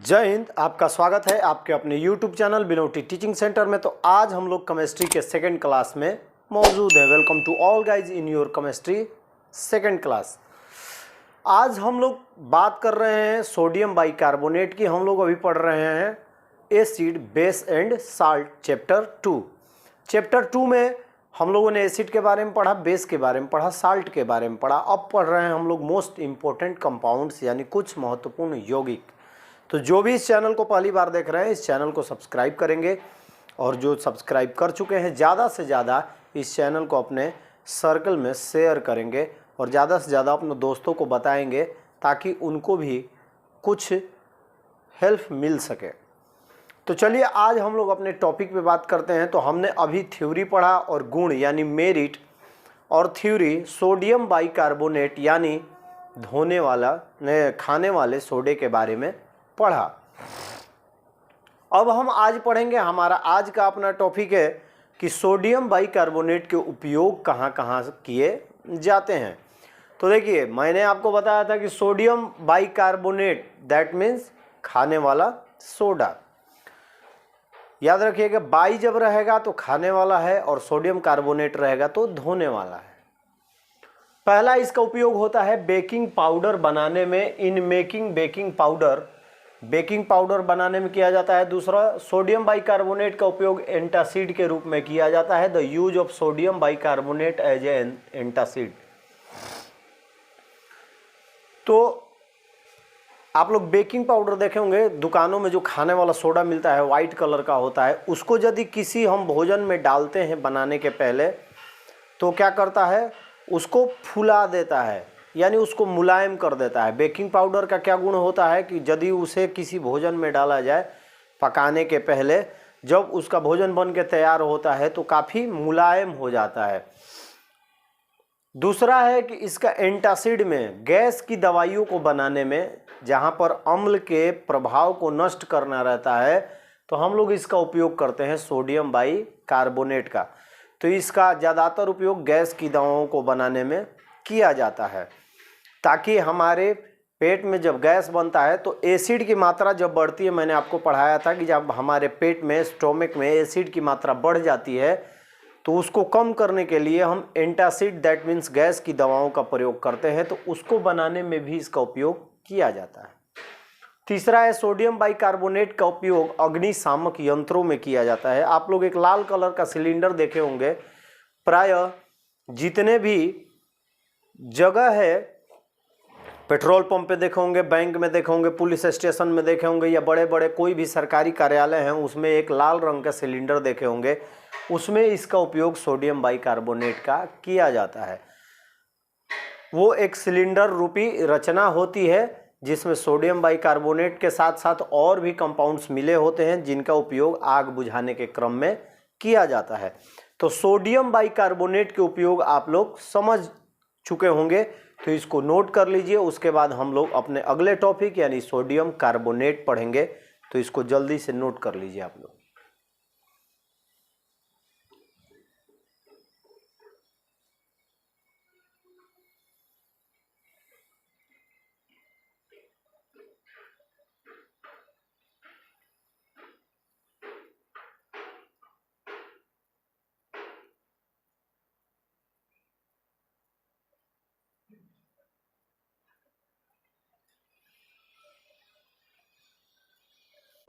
जय हिंद। आपका स्वागत है आपके अपने YouTube चैनल बिनौटी टीचिंग सेंटर में। तो आज हम लोग केमिस्ट्री के सेकंड क्लास में मौजूद हैं। Welcome to all guys in your chemistry second class. आज हम लोग बात कर रहे हैं सोडियम बाइकार्बोनेट की। हम लोग अभी पढ़ रहे हैं acid base and salt chapter 2। Chapter 2 में हम लोगों ने एसिड के बारे में पढ़ा, बेस के बारे में पढ़ा, साल्ट के बारे में पढ़ा। अब पढ़ रहे हैं हम लोग मोस्ट इम्पोर्टेंट कंपाउंड्स यानी कुछ महत्वपूर्ण यौगिक। तो जो भी इस चैनल को पहली बार देख रहे हैं इस चैनल को सब्सक्राइब करेंगे, और जो सब्सक्राइब कर चुके हैं ज़्यादा से ज़्यादा इस चैनल को अपने सर्कल में शेयर करेंगे और ज़्यादा से ज़्यादा अपने दोस्तों को बताएंगे ताकि उनको भी कुछ हेल्प मिल सके। तो चलिए आज हम लोग अपने टॉपिक पे बात करते हैं। तो हमने अभी थ्योरी पढ़ा और गुण यानी मेरिट, और थ्योरी सोडियम बाइकार्बोनेट यानी धोने वाला खाने वाले सोडे के बारे में पढ़ा। अब हम आज पढ़ेंगे, हमारा आज का अपना टॉपिक है कि सोडियम बाइकार्बोनेट के उपयोग कहाँ कहाँ किए जाते हैं। तो देखिए मैंने आपको बताया था कि सोडियम बाइकार्बोनेट दैट मीन्स खाने वाला सोडा। याद रखिएगा बाई जब रहेगा तो खाने वाला है और सोडियम कार्बोनेट रहेगा तो धोने वाला है। पहला इसका उपयोग होता है बेकिंग पाउडर बनाने में, in making baking powder, baking powder बनाने में किया जाता है। दूसरा सोडियम बाइकार्बोनेट का उपयोग एंटासिड के रूप में किया जाता है, the use of sodium bicarbonate as an antacid. तो आप लोग बेकिंग पाउडर देखे होंगे दुकानों में, जो खाने वाला सोडा मिलता है वाइट कलर का होता है, उसको यदि किसी हम भोजन में डालते हैं बनाने के पहले तो क्या करता है, उसको फुला देता है यानी उसको मुलायम कर देता है। बेकिंग पाउडर का क्या गुण होता है कि यदि उसे किसी भोजन में डाला जाए पकाने के पहले, जब उसका भोजन बन के तैयार होता है तो काफ़ी मुलायम हो जाता है। दूसरा है कि इसका एंटासिड में, गैस की दवाइयों को बनाने में जहाँ पर अम्ल के प्रभाव को नष्ट करना रहता है तो हम लोग इसका उपयोग करते हैं सोडियम बाइकार्बोनेट का। तो इसका ज़्यादातर उपयोग गैस की दवाओं को बनाने में किया जाता है, ताकि हमारे पेट में जब गैस बनता है तो एसिड की मात्रा जब बढ़ती है, मैंने आपको पढ़ाया था कि जब हमारे पेट में स्टोमक में एसिड की मात्रा बढ़ जाती है तो उसको कम करने के लिए हम एंटासिड दैट मीन्स गैस की दवाओं का प्रयोग करते हैं। तो उसको बनाने में भी इसका उपयोग किया जाता है। तीसरा है सोडियम बाइकार्बोनेट का उपयोग अग्निशामक यंत्रों में किया जाता है। आप लोग एक लाल कलर का सिलेंडर देखे होंगे, प्रायः जितने भी जगह है, पेट्रोल पंप पे देखे होंगे, बैंक में देखे होंगे, पुलिस स्टेशन में देखे होंगे, या बड़े बड़े कोई भी सरकारी कार्यालय हैं उसमें एक लाल रंग का सिलेंडर देखे होंगे, उसमें इसका उपयोग सोडियम बाइकार्बोनेट का किया जाता है। वो एक सिलेंडर रूपी रचना होती है जिसमें सोडियम बाइकार्बोनेट के साथ साथ और भी कंपाउंड्स मिले होते हैं जिनका उपयोग आग बुझाने के क्रम में किया जाता है। तो सोडियम बाइकार्बोनेट के उपयोग आप लोग समझ चुके होंगे, तो इसको नोट कर लीजिए। उसके बाद हम लोग अपने अगले टॉपिक यानी सोडियम कार्बोनेट पढ़ेंगे, तो इसको जल्दी से नोट कर लीजिए आप लोग।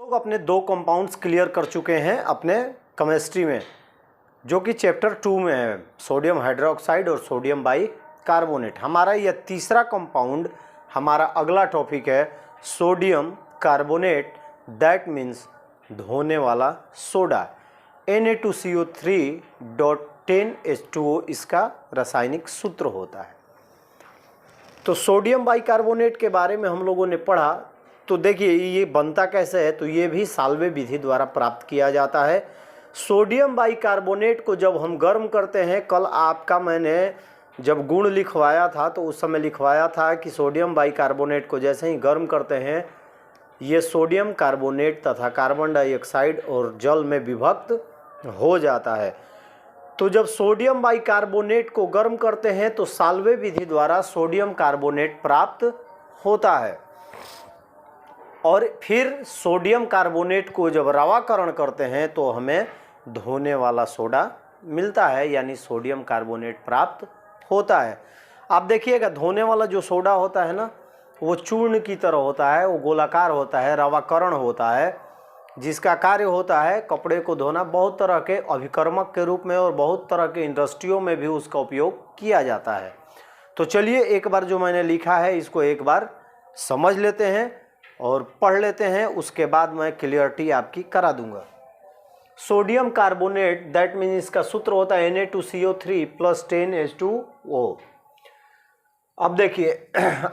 लोग अपने दो कंपाउंड्स क्लियर कर चुके हैं अपने केमिस्ट्री में, जो कि चैप्टर 2 में है, सोडियम हाइड्रोक्साइड और सोडियम बाइकार्बोनेट। हमारा यह तीसरा कंपाउंड, हमारा अगला टॉपिक है सोडियम कार्बोनेट दैट मीन्स धोने वाला सोडा। Na2CO3.10H2O इसका रासायनिक सूत्र होता है। तो सोडियम बाइकार्बोनेट के बारे में हम लोगों ने पढ़ा। तो देखिए ये बनता कैसे है, तो ये भी साल्वे विधि द्वारा प्राप्त किया जाता है। सोडियम बाइकार्बोनेट को जब हम गर्म करते हैं, कल आपका मैंने जब गुण लिखवाया था तो उस समय लिखवाया था कि सोडियम बाइकार्बोनेट को जैसे ही गर्म करते हैं ये सोडियम कार्बोनेट तथा कार्बन डाइऑक्साइड और जल में विभक्त हो जाता है। तो जब सोडियम बाइकार्बोनेट को गर्म करते हैं तो साल्वे विधि द्वारा सोडियम कार्बोनेट प्राप्त होता है। और फिर सोडियम कार्बोनेट को जब रवाकरण करते हैं तो हमें धोने वाला सोडा मिलता है, यानी सोडियम कार्बोनेट प्राप्त होता है। आप देखिएगा धोने वाला जो सोडा होता है ना, वो चूर्ण की तरह होता है, वो गोलाकार होता है, रवाकरण होता है, जिसका कार्य होता है कपड़े को धोना। बहुत तरह के अभिकर्मक के रूप में और बहुत तरह के इंडस्ट्रियों में भी उसका उपयोग किया जाता है। तो चलिए एक बार जो मैंने लिखा है इसको एक बार समझ लेते हैं और पढ़ लेते हैं, उसके बाद मैं क्लियरिटी आपकी करा दूंगा। सोडियम कार्बोनेट, दैट मीन इसका सूत्र होता है Na2CO3 + 10H2O। अब देखिए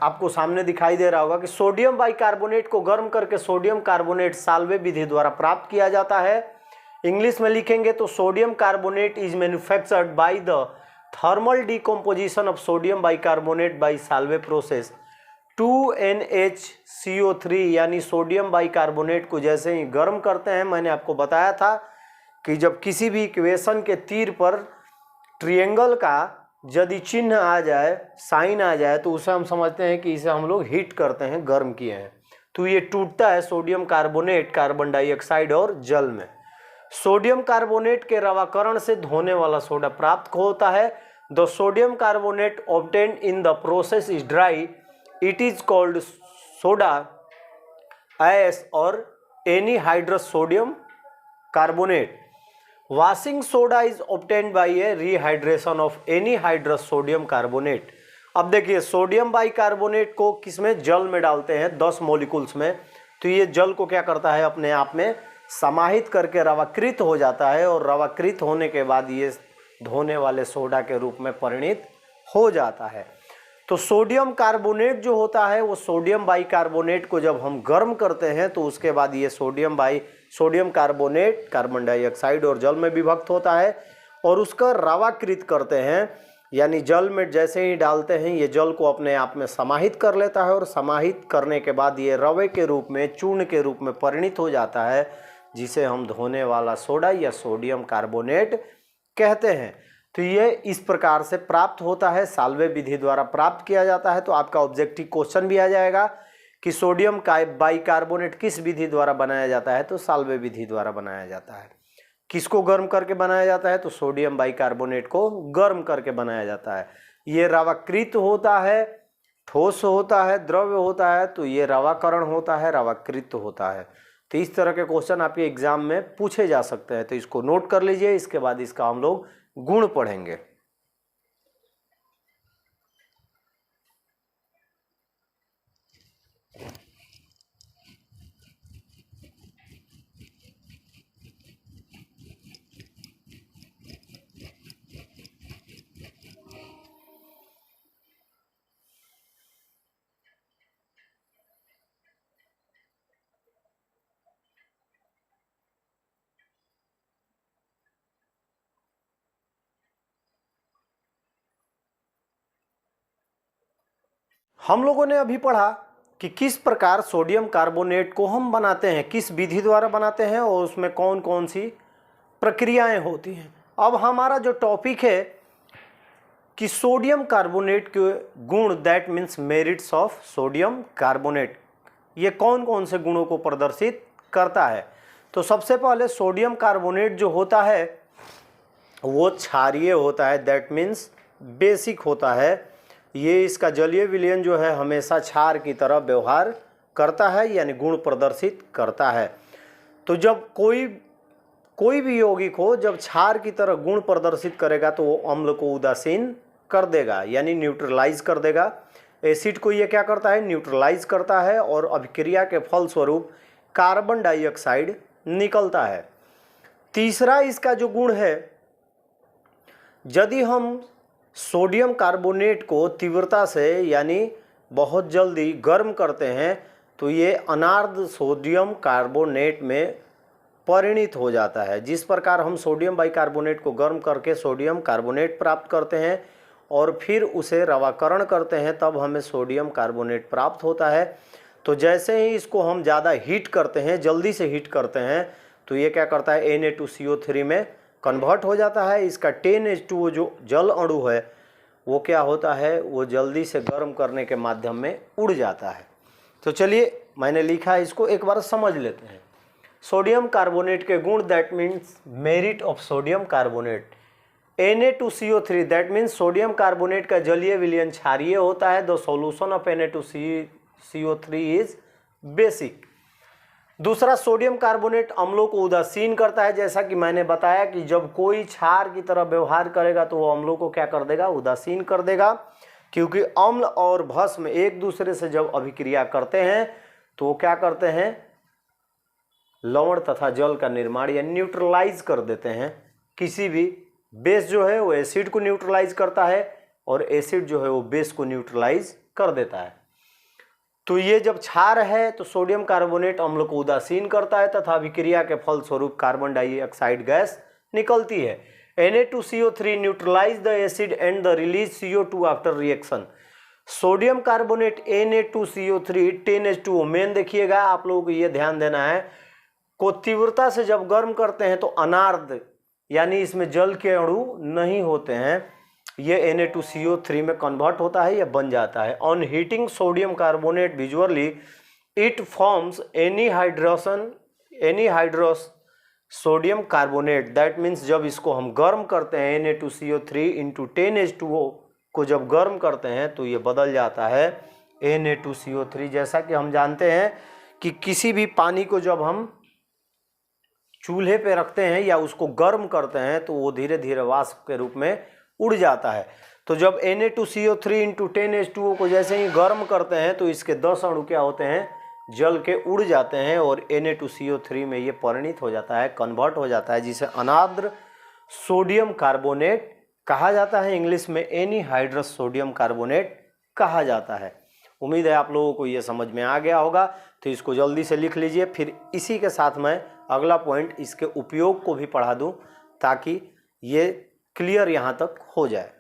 आपको सामने दिखाई दे रहा होगा कि सोडियम बाइकार्बोनेट को गर्म करके सोडियम कार्बोनेट साल्वे विधि द्वारा प्राप्त किया जाता है। इंग्लिश में लिखेंगे तो sodium carbonate is manufactured by the thermal decomposition of sodium bicarbonate by Solvay process. 2NHCO3 यानी सोडियम बाइकार्बोनेट को जैसे ही गर्म करते हैं, मैंने आपको बताया था कि जब किसी भी इक्वेशन के तीर पर ट्रायंगल का यदि चिन्ह आ जाए, साइन आ जाए, तो उसे हम समझते हैं कि इसे हम लोग हीट करते हैं, गर्म किए हैं। तो ये टूटता है सोडियम कार्बोनेट कार्बन डाइऑक्साइड और जल में। सोडियम कार्बोनेट के रवाकरण से धोने वाला सोडा प्राप्त होता है। The sodium carbonate obtained in the process is dry, it is called soda ash और anhydrous sodium carbonate. Washing soda is obtained by a rehydration of anhydrous sodium carbonate. अब देखिए सोडियम बाइकार्बोनेट को किसमें, जल में डालते हैं 10 मॉलिक्यूल्स में, तो ये जल को क्या करता है, अपने आप में समाहित करके रवाकृत हो जाता है और रवाकृत होने के बाद ये धोने वाले सोडा के रूप में परिणित हो जाता है। तो सोडियम कार्बोनेट जो होता है वो सोडियम बाइकार्बोनेट को जब हम गर्म करते हैं तो उसके बाद ये सोडियम कार्बोनेट कार्बन डाइऑक्साइड और जल में विभक्त होता है और उसका रवाकृत करते हैं, यानी जल में जैसे ही डालते हैं ये जल को अपने आप में समाहित कर लेता है और समाहित करने के बाद ये रवे के रूप में, चूर्ण के रूप में परिणित हो जाता है, जिसे हम धोने वाला सोडा या सोडियम कार्बोनेट कहते हैं। तो ये इस प्रकार से प्राप्त होता है, साल्वे विधि द्वारा प्राप्त किया जाता है। तो आपका ऑब्जेक्टिव क्वेश्चन भी आ जाएगा कि सोडियम बाइकार्बोनेट किस विधि द्वारा बनाया जाता है, तो साल्वे विधि द्वारा बनाया जाता है। किसको गर्म करके बनाया जाता है, तो सोडियम बाइकार्बोनेट को गर्म करके बनाया जाता है। ये रवाकृत होता है, ठोस होता है, द्रव्य होता है, तो ये रवाकरण होता है, रवाकृत होता है। तो इस तरह के क्वेश्चन आपके एग्जाम में पूछे जा सकते हैं, तो इसको नोट कर लीजिए। इसके बाद इसका हम लोग गुण पढ़ेंगे। हम लोगों ने अभी पढ़ा कि किस प्रकार सोडियम कार्बोनेट को हम बनाते हैं, किस विधि द्वारा बनाते हैं और उसमें कौन कौन सी प्रक्रियाएं होती हैं। अब हमारा जो टॉपिक है कि सोडियम कार्बोनेट के गुण, that means merits of sodium carbonate, ये कौन कौन से गुणों को प्रदर्शित करता है। तो सबसे पहले सोडियम कार्बोनेट जो होता है वो क्षारीय होता है, दैट मीन्स बेसिक होता है। ये इसका जलीय विलयन जो है हमेशा क्षार की तरह व्यवहार करता है, यानी गुण प्रदर्शित करता है। तो जब कोई भी यौगिक हो जब क्षार की तरह गुण प्रदर्शित करेगा तो वो अम्ल को उदासीन कर देगा, यानी न्यूट्रलाइज कर देगा। एसिड को ये क्या करता है, न्यूट्रलाइज करता है और अभिक्रिया के फलस्वरूप कार्बन डाइऑक्साइड निकलता है। तीसरा इसका जो गुण है, यदि हम सोडियम कार्बोनेट को तीव्रता से यानी बहुत जल्दी गर्म करते हैं तो ये अनार्द्र सोडियम कार्बोनेट में परिणित हो जाता है। जिस प्रकार हम सोडियम बाइकार्बोनेट को गर्म करके सोडियम कार्बोनेट प्राप्त करते हैं और फिर उसे रवाकरण करते हैं तब हमें सोडियम कार्बोनेट प्राप्त होता है। तो जैसे ही इसको हम ज़्यादा हीट करते हैं, जल्दी से हीट करते हैं, तो ये क्या करता है, Na2CO3 में कन्वर्ट हो जाता है। इसका 10H2O जो जल अणु है वो क्या होता है, वो जल्दी से गर्म करने के माध्यम में उड़ जाता है। तो चलिए मैंने लिखा है, इसको एक बार समझ लेते हैं। सोडियम कार्बोनेट के गुण, that means merit of sodium carbonate. Na2CO3 that means sodium carbonate का जलीय विलयन क्षारीय होता है। The solution of Na2CO3 is basic. दूसरा, सोडियम कार्बोनेट अम्लों को उदासीन करता है। जैसा कि मैंने बताया कि जब कोई क्षार की तरह व्यवहार करेगा तो वो अम्लों को क्या कर देगा, उदासीन कर देगा, क्योंकि अम्ल और भस्म एक दूसरे से जब अभिक्रिया करते हैं तो वो क्या करते हैं, लवण तथा जल का निर्माण या न्यूट्रलाइज कर देते हैं। किसी भी बेस जो है वो एसिड को न्यूट्रलाइज करता है और एसिड जो है वो बेस को न्यूट्रलाइज कर देता है। तो ये जब क्षार है तो सोडियम कार्बोनेट अम्ल को उदासीन करता है तथा अभिक्रिया के फलस्वरूप कार्बन डाइऑक्साइड गैस निकलती है। Na2CO3 neutralize the acid and the release CO2 after reaction. Sodium carbonate Na2CO3 10H2O, मेन देखिएगा, आप लोगों को ये ध्यान देना है, को तीव्रता से जब गर्म करते हैं तो अनार्द्र यानी इसमें जल के अणु नहीं होते हैं, ये Na2CO3 में कन्वर्ट होता है या बन जाता है। On heating sodium carbonate visually it forms anhydrous sodium carbonate, that means जब इसको हम गर्म करते हैं Na2CO3 इंटू 10H2O को जब गर्म करते हैं तो ये बदल जाता है Na2CO3। जैसा कि हम जानते हैं कि किसी भी पानी को जब हम चूल्हे पे रखते हैं या उसको गर्म करते हैं तो वो धीरे धीरे वाष्प के रूप में उड़ जाता है। तो जब Na2CO3 इंटू 10H2O को जैसे ही गर्म करते हैं तो इसके 10 अणु क्या होते हैं, जल के उड़ जाते हैं और Na2CO3 में ये परिणित हो जाता है, कन्वर्ट हो जाता है, जिसे अनार्द्र सोडियम कार्बोनेट कहा जाता है। इंग्लिश में एनीहाइड्रस सोडियम कार्बोनेट कहा जाता है। उम्मीद है आप लोगों को ये समझ में आ गया होगा, तो इसको जल्दी से लिख लीजिए। फिर इसी के साथ मैं अगला पॉइंट इसके उपयोग को भी पढ़ा दूं ताकि ये क्लियर यहाँ तक हो जाए।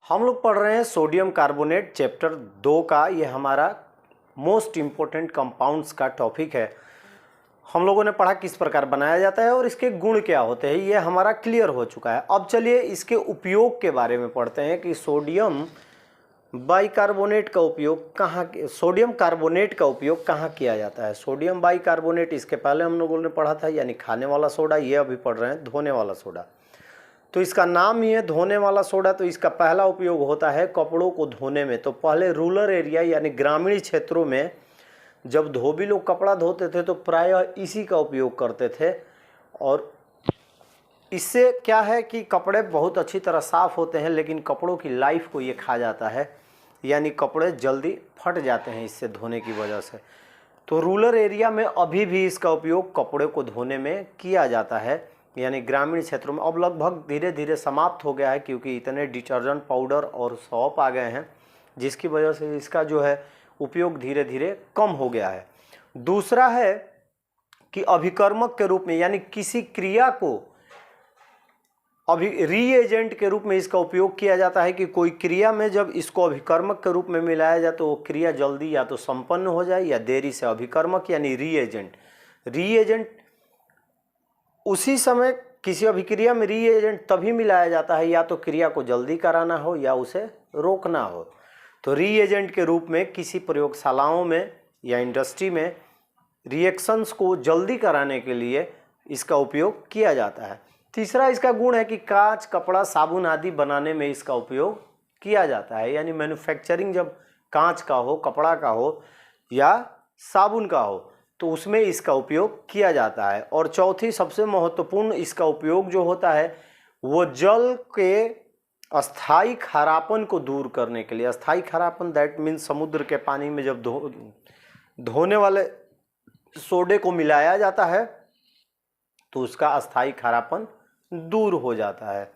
हम लोग पढ़ रहे हैं सोडियम कार्बोनेट चैप्टर 2 का। ये हमारा मोस्ट इम्पोर्टेंट कंपाउंड्स का टॉपिक है। हम लोगों ने पढ़ा किस प्रकार बनाया जाता है और इसके गुण क्या होते हैं, ये हमारा क्लियर हो चुका है। अब चलिए इसके उपयोग के बारे में पढ़ते हैं कि सोडियम बाइकार्बोनेट का उपयोग कहाँ, सोडियम कार्बोनेट का उपयोग कहाँ किया जाता है। सोडियम बाइकार्बोनेट इसके पहले हम लोगों ने पढ़ा था, यानी खाने वाला सोडा। ये अभी पढ़ रहे हैं धोने वाला सोडा। तो इसका नाम ही है धोने वाला सोडा। तो इसका पहला उपयोग होता है कपड़ों को धोने में। तो पहले रूरल एरिया यानी ग्रामीण क्षेत्रों में जब धोबी लोग कपड़ा धोते थे तो प्रायः इसी का उपयोग करते थे, और इससे क्या है कि कपड़े बहुत अच्छी तरह साफ़ होते हैं, लेकिन कपड़ों की लाइफ को ये खा जाता है, यानी कपड़े जल्दी फट जाते हैं इससे धोने की वजह से। तो रूरल एरिया में अभी भी इसका उपयोग कपड़े को धोने में किया जाता है, यानी ग्रामीण क्षेत्रों में। अब लगभग धीरे धीरे समाप्त हो गया है, क्योंकि इतने डिटर्जेंट पाउडर और सौंप आ गए हैं, जिसकी वजह से इसका जो है उपयोग धीरे धीरे कम हो गया है। दूसरा है कि अभिकर्मक के रूप में, यानी किसी क्रिया को अभी रीएजेंट के रूप में इसका उपयोग किया जाता है कि कोई क्रिया में जब इसको अभिकर्मक के रूप में मिलाया जाए तो वो क्रिया जल्दी या तो संपन्न हो जाए या देरी से। अभिकर्मक यानी रीएजेंट उसी समय किसी अभिक्रिया में रीएजेंट तभी मिलाया जाता है या तो क्रिया को जल्दी कराना हो या उसे रोकना हो। तो रीएजेंट के रूप में किसी प्रयोगशालाओं में या इंडस्ट्री में रिएक्शंस को जल्दी कराने के लिए इसका उपयोग किया जाता है। तीसरा इसका गुण है कि कांच, कपड़ा, साबुन आदि बनाने में इसका उपयोग किया जाता है, यानी मैन्युफैक्चरिंग जब कांच का हो, कपड़ा का हो या साबुन का हो तो उसमें इसका उपयोग किया जाता है। और चौथी सबसे महत्वपूर्ण इसका उपयोग जो होता है वो जल के अस्थाई खारापन को दूर करने के लिए। अस्थाई खारापन दैट मीन्स समुद्र के पानी में जब धोने वाले सोडे को मिलाया जाता है तो उसका अस्थाई खारापन दूर हो जाता है,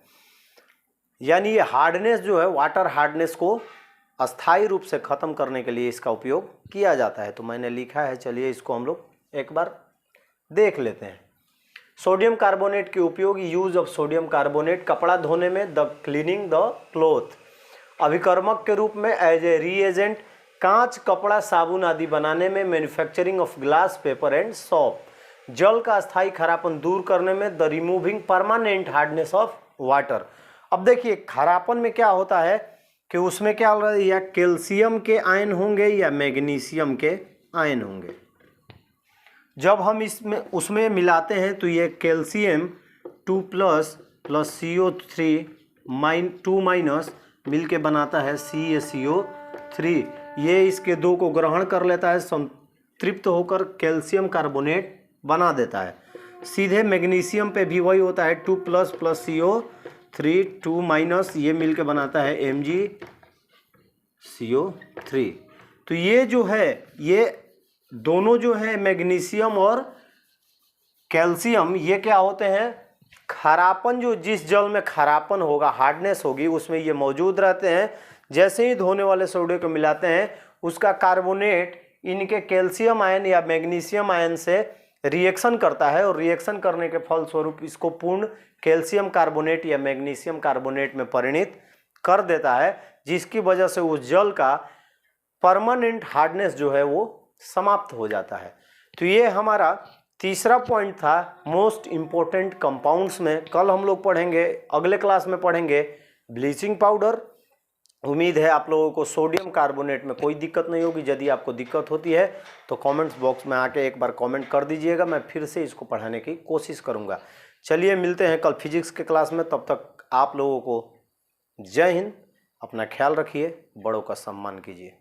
यानी ये हार्डनेस जो है, वाटर हार्डनेस को अस्थाई रूप से ख़त्म करने के लिए इसका उपयोग किया जाता है। तो मैंने लिखा है, चलिए इसको हम लोग एक बार देख लेते हैं। सोडियम कार्बोनेट के उपयोग, यूज ऑफ सोडियम कार्बोनेट कपड़ा धोने में, द क्लीनिंग द क्लोथ, अभिकर्मक के रूप में, एज ए रीएजेंट कांच, कपड़ा, साबुन आदि बनाने में, manufacturing of glass, paper and shop, जल का अस्थायी खारापन दूर करने में, the removing permanent hardness of water. अब देखिए खारापन में क्या होता है कि उसमें क्या हो रहा है, या कैल्शियम के आयन होंगे या मैग्नीशियम के आयन होंगे। जब हम इसमें उसमें मिलाते हैं तो ये कैल्शियम 2+ प्लस CO3 2 माइनस मिल के बनाता है CaCO3। ये इसके दो को ग्रहण कर लेता है, संतृप्त होकर कैल्शियम कार्बोनेट बना देता है। सीधे मैग्नीशियम पे भी वही होता है, 2+ प्लस CO3 2 माइनस, ये मिल के बनाता है MgCO3। तो ये जो है, ये दोनों जो है मैग्नीशियम और कैल्शियम, ये क्या होते हैं, खारापन, जो जिस जल में खारापन होगा, हार्डनेस होगी, उसमें ये मौजूद रहते हैं। जैसे ही धोने वाले सोडे को मिलाते हैं, उसका कार्बोनेट इनके कैल्शियम आयन या मैग्नीशियम आयन से रिएक्शन करता है, और रिएक्शन करने के फलस्वरूप इसको पूर्ण कैल्शियम कार्बोनेट या मैग्नीशियम कार्बोनेट में परिणित कर देता है, जिसकी वजह से उस जल का परमानेंट हार्डनेस जो है वो समाप्त हो जाता है। तो ये हमारा तीसरा पॉइंट था मोस्ट इम्पोर्टेंट कंपाउंड्स में। कल हम लोग पढ़ेंगे, अगले क्लास में पढ़ेंगे ब्लीचिंग पाउडर। उम्मीद है आप लोगों को सोडियम कार्बोनेट में कोई दिक्कत नहीं होगी। यदि आपको दिक्कत होती है तो कमेंट्स बॉक्स में आके एक बार कमेंट कर दीजिएगा, मैं फिर से इसको पढ़ाने की कोशिश करूँगा। चलिए मिलते हैं कल फिजिक्स के क्लास में, तब तक आप लोगों को जय हिंद, अपना ख्याल रखिए, बड़ों का सम्मान कीजिए।